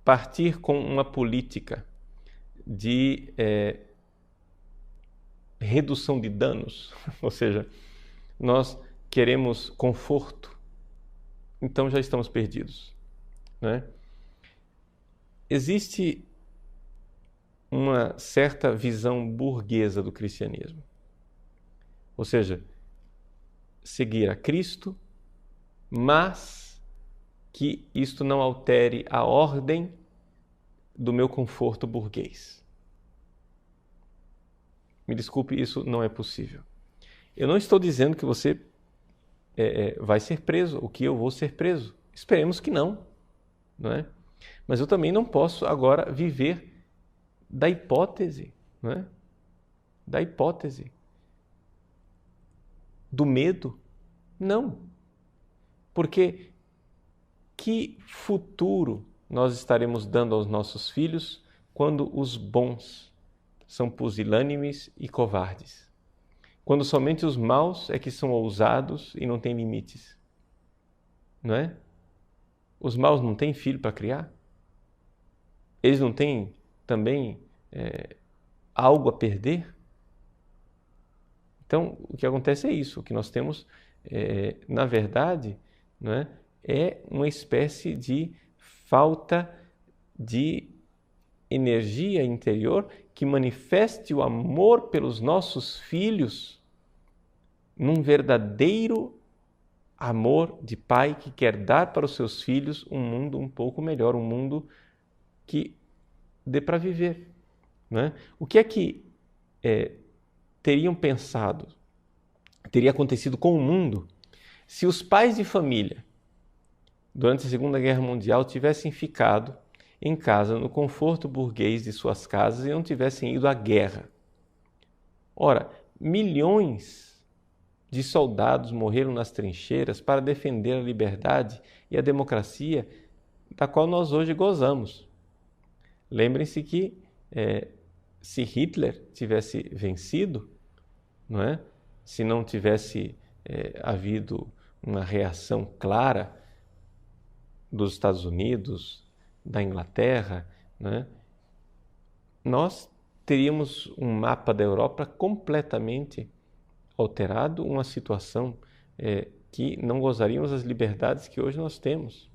partir com uma política de redução de danos, ou seja, nós queremos conforto, então já estamos perdidos. né? Existe uma certa visão burguesa do cristianismo. Ou seja, seguir a Cristo, mas que isto não altere a ordem do meu conforto burguês. Me desculpe, isso não é possível. Eu não estou dizendo que você vai ser preso, ou que eu vou ser preso. Esperemos que não, não é? Mas eu também não posso agora viver da hipótese, não é? Da hipótese do medo. Não. Porque que futuro nós estaremos dando aos nossos filhos quando os bons são pusilânimes e covardes? Quando somente os maus é que são ousados e não têm limites? Não é? Os maus não têm filho para criar? Eles não têm também algo a perder? Então, o que acontece é isso. O que nós temos, na verdade, não é uma espécie de falta de energia interior que manifeste o amor pelos nossos filhos num verdadeiro amor de pai que quer dar para os seus filhos um mundo um pouco melhor, um mundo que dê para viver, né? O que é que teriam pensado, teria acontecido com o mundo se os pais de família, durante a Segunda Guerra Mundial, tivessem ficado em casa, no conforto burguês de suas casas e não tivessem ido à guerra? Ora, milhões de soldados morreram nas trincheiras para defender a liberdade e a democracia da qual nós hoje gozamos. Lembrem-se que se Hitler tivesse vencido, não é? Se não tivesse havido uma reação clara dos Estados Unidos, da Inglaterra, né? Nós teríamos um mapa da Europa completamente alterado, uma situação que não gozaríamos das liberdades que hoje nós temos,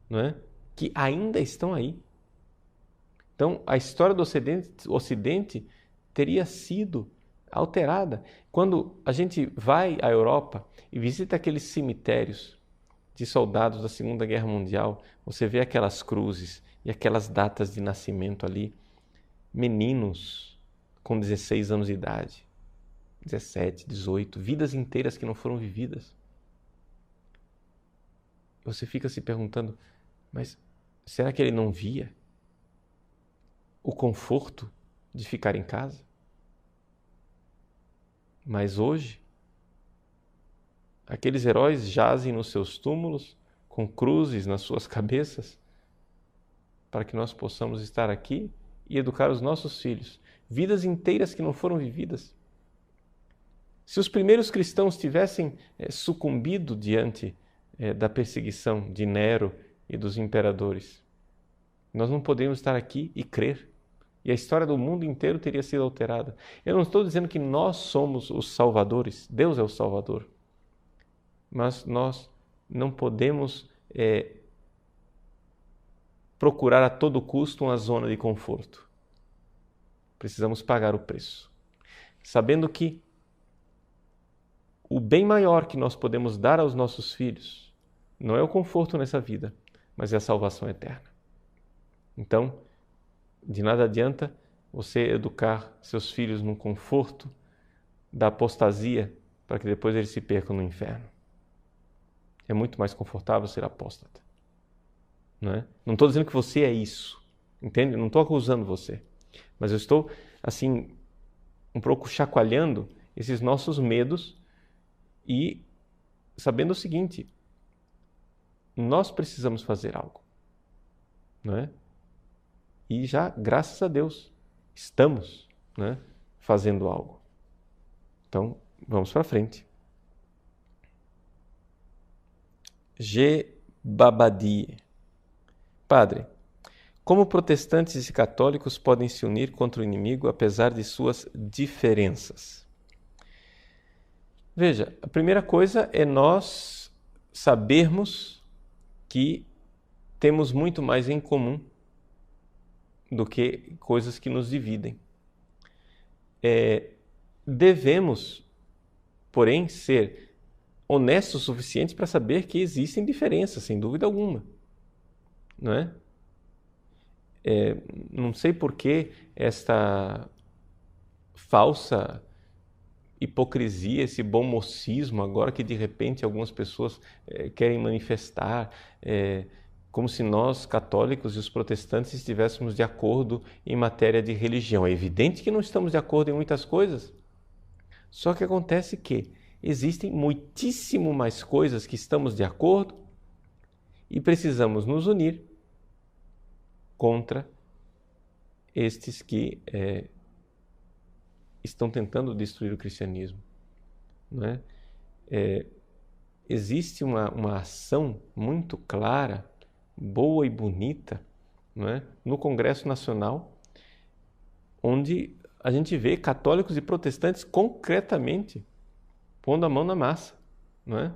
não é? Que ainda estão aí. Então, a história do Ocidente teria sido alterada. Quando a gente vai à Europa e visita aqueles cemitérios de soldados da Segunda Guerra Mundial, você vê aquelas cruzes e aquelas datas de nascimento ali, meninos com 16 anos de idade, 17, 18, vidas inteiras que não foram vividas. Você fica se perguntando, mas será que ele não via o conforto de ficar em casa? Mas hoje, aqueles heróis jazem nos seus túmulos, com cruzes nas suas cabeças, para que nós possamos estar aqui e educar os nossos filhos. Vidas inteiras que não foram vividas. Se os primeiros cristãos tivessem sucumbido diante da perseguição de Nero e dos imperadores, nós não poderíamos estar aqui e crer. E a história do mundo inteiro teria sido alterada. Eu não estou dizendo que nós somos os salvadores, Deus é o Salvador. Mas nós não podemos procurar a todo custo uma zona de conforto. Precisamos pagar o preço. Sabendo que o bem maior que nós podemos dar aos nossos filhos não é o conforto nessa vida, mas é a salvação eterna. Então, de nada adianta você educar seus filhos num conforto da apostasia para que depois eles se percam no inferno. É muito mais confortável ser apóstata. Não é? Não estou dizendo que você é isso, entende? Não estou acusando você, mas eu estou, assim, um pouco chacoalhando esses nossos medos e sabendo o seguinte, nós precisamos fazer algo, não é? E já, graças a Deus, estamos, né, fazendo algo. Então, vamos para frente. G. Babadi. Padre, como protestantes e católicos podem se unir contra o inimigo apesar de suas diferenças? Veja, a primeira coisa é nós sabermos que temos muito mais em comum do que coisas que nos dividem. Devemos, porém, ser honestos o suficiente para saber que existem diferenças, sem dúvida alguma. Não é? Não sei por que esta falsa hipocrisia, esse bom mocismo, agora que de repente algumas pessoas querem manifestar, como se nós, católicos e os protestantes, estivéssemos de acordo em matéria de religião. É evidente que não estamos de acordo em muitas coisas, só que acontece que existem muitíssimo mais coisas que estamos de acordo e precisamos nos unir contra estes que estão tentando destruir o cristianismo. Não é? Existe uma ação muito clara, boa e bonita, não é? No Congresso Nacional, onde a gente vê católicos e protestantes concretamente pondo a mão na massa. Não é?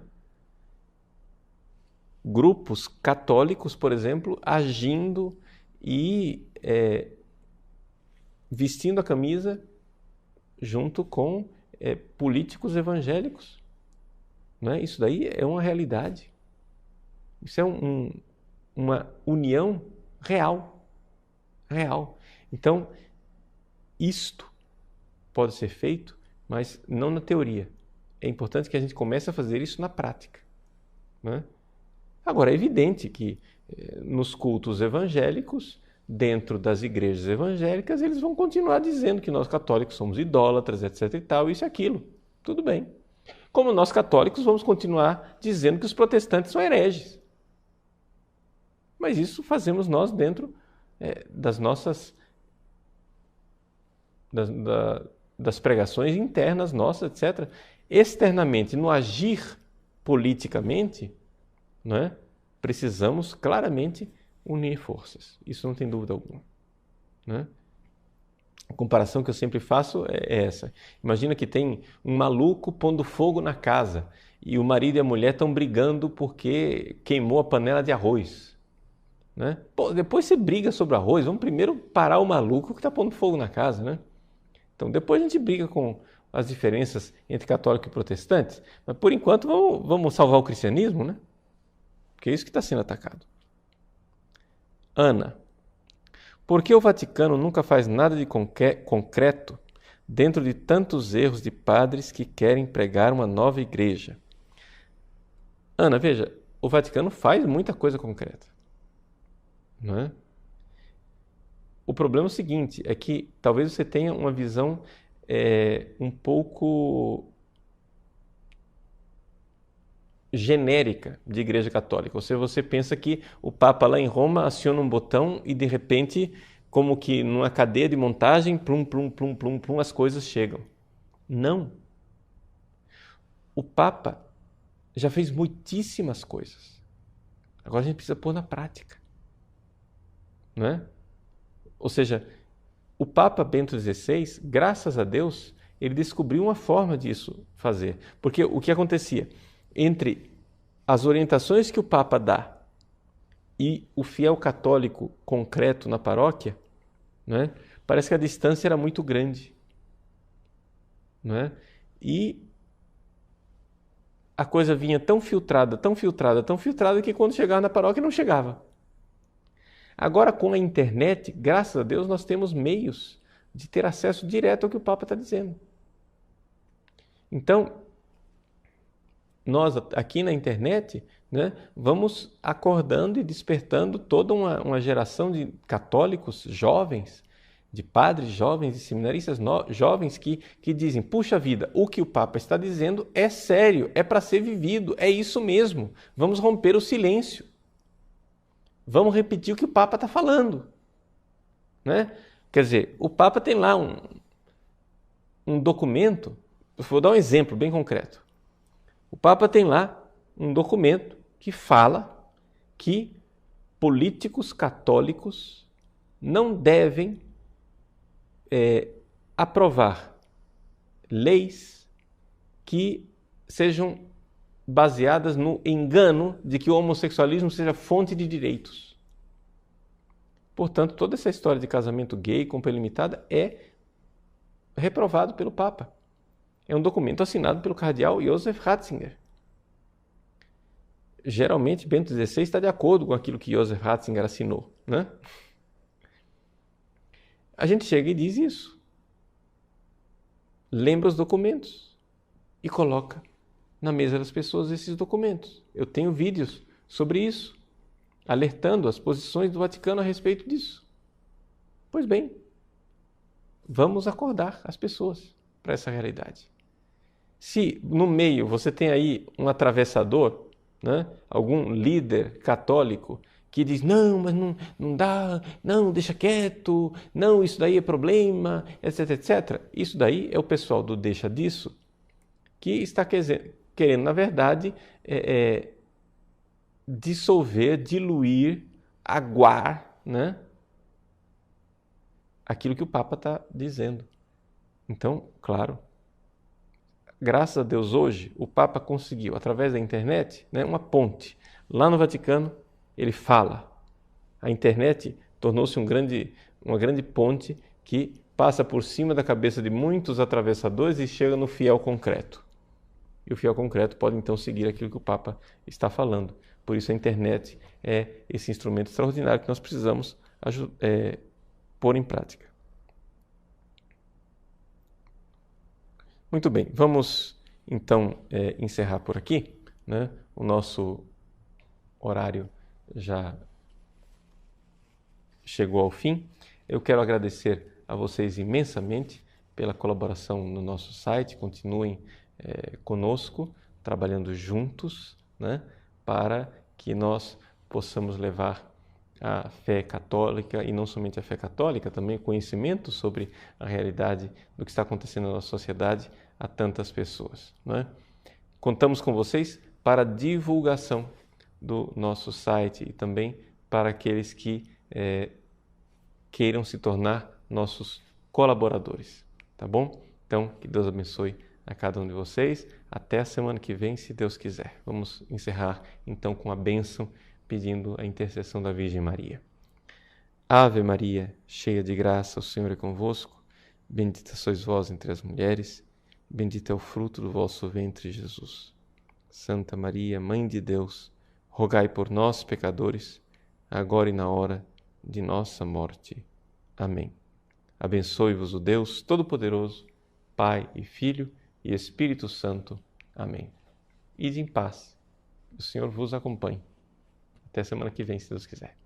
Grupos católicos, por exemplo, agindo e vestindo a camisa junto com políticos evangélicos. Não é? Isso daí é uma realidade. Isso é uma união real. Então, isto pode ser feito, mas não na teoria. É importante que a gente comece a fazer isso na prática. Não é? Agora, é evidente que nos cultos evangélicos, dentro das igrejas evangélicas, eles vão continuar dizendo que nós católicos somos idólatras, etc. e tal, isso e aquilo. Tudo bem. Como nós católicos vamos continuar dizendo que os protestantes são hereges. Mas isso fazemos nós dentro das nossas das pregações internas nossas, etc. Externamente, no agir politicamente, não é? Precisamos claramente unir forças. Isso não tem dúvida alguma. Não é? A comparação que eu sempre faço é essa. Imagina que tem um maluco pondo fogo na casa e o marido e a mulher estão brigando porque queimou a panela de arroz. Né? Pô, depois você briga sobre arroz, vamos primeiro parar o maluco que está pondo fogo na casa. Né? Então depois a gente briga com as diferenças entre católico e protestante, mas por enquanto vamos salvar o cristianismo, né? Porque é isso que está sendo atacado. Ana, por que o Vaticano nunca faz nada de concreto dentro de tantos erros de padres que querem pregar uma nova igreja? Ana, veja, o Vaticano faz muita coisa concreta. Não é? O problema é o seguinte, é que talvez você tenha uma visão um pouco genérica de igreja católica. Ou seja, você pensa que o Papa lá em Roma aciona um botão e de repente, como que numa cadeia de montagem, plum, plum, plum, plum, plum, as coisas chegam. Não. O Papa já fez muitíssimas coisas. Agora a gente precisa pôr na prática. Não é? Ou seja, o Papa Bento XVI, graças a Deus, ele descobriu uma forma disso fazer. Porque o que acontecia? Entre as orientações que o Papa dá e o fiel católico concreto na paróquia, né, parece que a distância era muito grande. Né? E a coisa vinha tão filtrada, que quando chegava na paróquia não chegava. Agora, com a internet, graças a Deus, nós temos meios de ter acesso direto ao que o Papa está dizendo. Então, nós aqui na internet, né, vamos acordando e despertando toda uma geração de católicos jovens, de padres jovens e seminaristas jovens que dizem, puxa vida, o que o Papa está dizendo é sério, é para ser vivido, é isso mesmo, vamos romper o silêncio. Vamos repetir o que o Papa está falando. Né? Quer dizer, o Papa tem lá um documento, vou dar um exemplo bem concreto. O Papa tem lá um documento que fala que políticos católicos não devem aprovar leis que sejam baseadas no engano de que o homossexualismo seja fonte de direitos. Portanto, toda essa história de casamento gay, compra ilimitada, é reprovado pelo Papa. É um documento assinado pelo cardeal Josef Ratzinger. Geralmente, Bento XVI está de acordo com aquilo que Josef Ratzinger assinou, né? A gente chega e diz isso. Lembra os documentos e coloca na mesa das pessoas esses documentos. Eu tenho vídeos sobre isso, alertando as posições do Vaticano a respeito disso. Pois bem, vamos acordar as pessoas para essa realidade. Se no meio você tem aí um atravessador, né, algum líder católico que diz, não, mas não dá, não, deixa quieto, não, isso daí é problema, etc, etc. Isso daí é o pessoal do deixa disso que está querendo, na verdade, dissolver, diluir, aguar, né, aquilo que o Papa está dizendo. Então, claro, graças a Deus hoje o Papa conseguiu, através da internet, né, uma ponte. Lá no Vaticano ele fala. A internet tornou-se uma grande ponte que passa por cima da cabeça de muitos atravessadores e chega no fiel concreto. E o fiel concreto pode então seguir aquilo que o Papa está falando. Por isso a internet é esse instrumento extraordinário que nós precisamos pôr em prática. Muito bem, vamos então encerrar por aqui, né? O nosso horário já chegou ao fim. Eu quero agradecer a vocês imensamente pela colaboração no nosso site. Continuem conosco, trabalhando juntos, né? Para que nós possamos levar a fé católica, e não somente a fé católica, também conhecimento sobre a realidade do que está acontecendo na nossa sociedade a tantas pessoas, né? Contamos com vocês para a divulgação do nosso site e também para aqueles que queiram se tornar nossos colaboradores, tá bom? Então, que Deus abençoe a cada um de vocês. Até a semana que vem, se Deus quiser. Vamos encerrar então com a bênção, pedindo a intercessão da Virgem Maria. Ave Maria, cheia de graça, o Senhor é convosco. Bendita sois vós entre as mulheres, bendito é o fruto do vosso ventre, Jesus. Santa Maria, Mãe de Deus, rogai por nós, pecadores, agora e na hora de nossa morte. Amém. Abençoe-vos o Deus Todo-Poderoso, Pai e Filho e Espírito Santo. Amém. Ide em paz. O Senhor vos acompanhe. Até semana que vem, se Deus quiser.